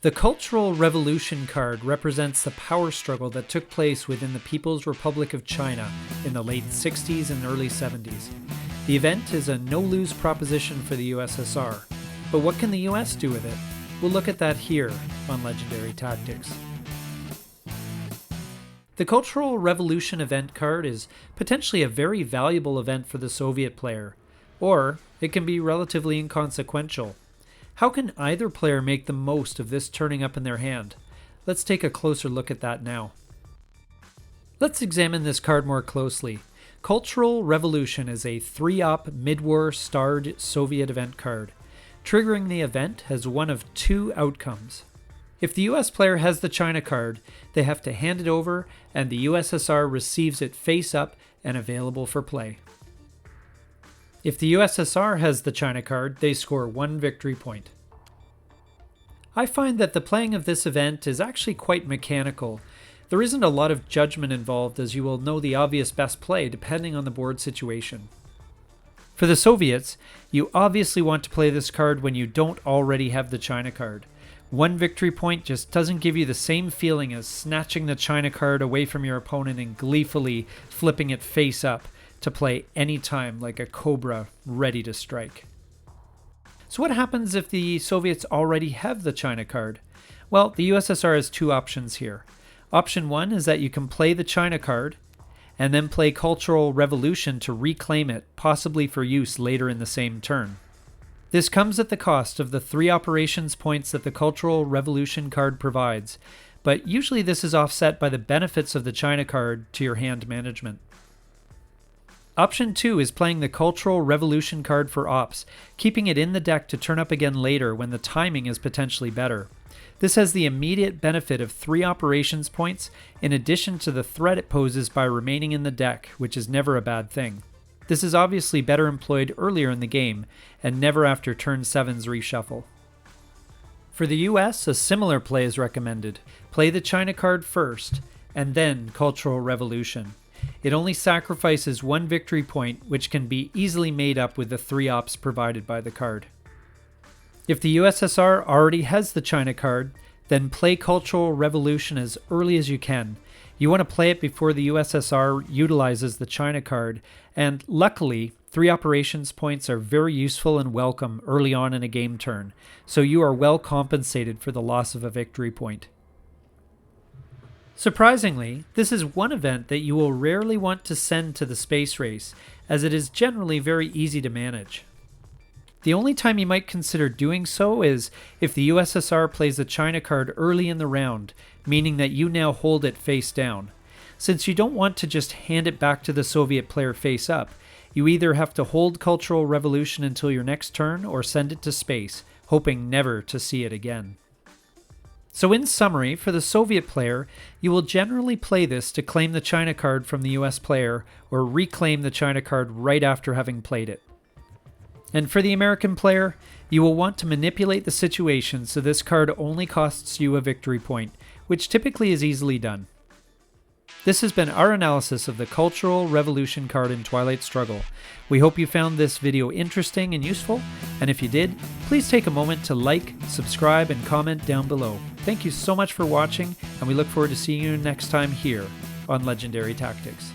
The Cultural Revolution card represents the power struggle that took place within the People's Republic of China in the late 60s and early 70s. The event is a no-lose proposition for the USSR, but what can the US do with it? We'll look at that here on Legendary Tactics. The Cultural Revolution event card is potentially a very valuable event for the Soviet player, or it can be relatively inconsequential. How can either player make the most of this turning up in their hand? Let's take a closer look at that now. Let's examine this card more closely. Cultural Revolution is a 3-op mid-war starred Soviet event card. Triggering the event has one of two outcomes. If the US player has the China card, they have to hand it over and the USSR receives it face up and available for play. If the USSR has the China card, they score 1 victory point. I find that the playing of this event is actually quite mechanical. There isn't a lot of judgment involved, as you will know the obvious best play depending on the board situation. For the Soviets, you obviously want to play this card when you don't already have the China card. 1 victory point just doesn't give you the same feeling as snatching the China card away from your opponent and gleefully flipping it face up to play anytime like a cobra ready to strike. So what happens if the Soviets already have the China card? Well, the USSR has two options here. Option 1 is that you can play the China card and then play Cultural Revolution to reclaim it, possibly for use later in the same turn. This comes at the cost of the 3 operations points that the Cultural Revolution card provides, but usually this is offset by the benefits of the China card to your hand management. Option 2 is playing the Cultural Revolution card for ops, keeping it in the deck to turn up again later when the timing is potentially better. This has the immediate benefit of 3 operations points in addition to the threat it poses by remaining in the deck, which is never a bad thing. This is obviously better employed earlier in the game and never after turn 7's reshuffle. For the US, a similar play is recommended. Play the China card first and then Cultural Revolution. It only sacrifices 1 victory point, which can be easily made up with the 3 ops provided by the card. If the USSR already has the China card, then play Cultural Revolution as early as you can. You want to play it before the USSR utilizes the China card, and luckily, 3 operations points are very useful and welcome early on in a game turn, so you are well compensated for the loss of a victory point. Surprisingly, this is one event that you will rarely want to send to the space race, as it is generally very easy to manage. The only time you might consider doing so is if the USSR plays the China card early in the round, meaning that you now hold it face down. Since you don't want to just hand it back to the Soviet player face up, you either have to hold Cultural Revolution until your next turn or send it to space, hoping never to see it again. So in summary, for the Soviet player, you will generally play this to claim the China card from the US player or reclaim the China card right after having played it. And for the American player, you will want to manipulate the situation so this card only costs you a victory point, which typically is easily done. This has been our analysis of the Cultural Revolution card in Twilight Struggle. We hope you found this video interesting and useful, and if you did, please take a moment to like, subscribe, and comment down below. Thank you so much for watching, and we look forward to seeing you next time here on Legendary Tactics.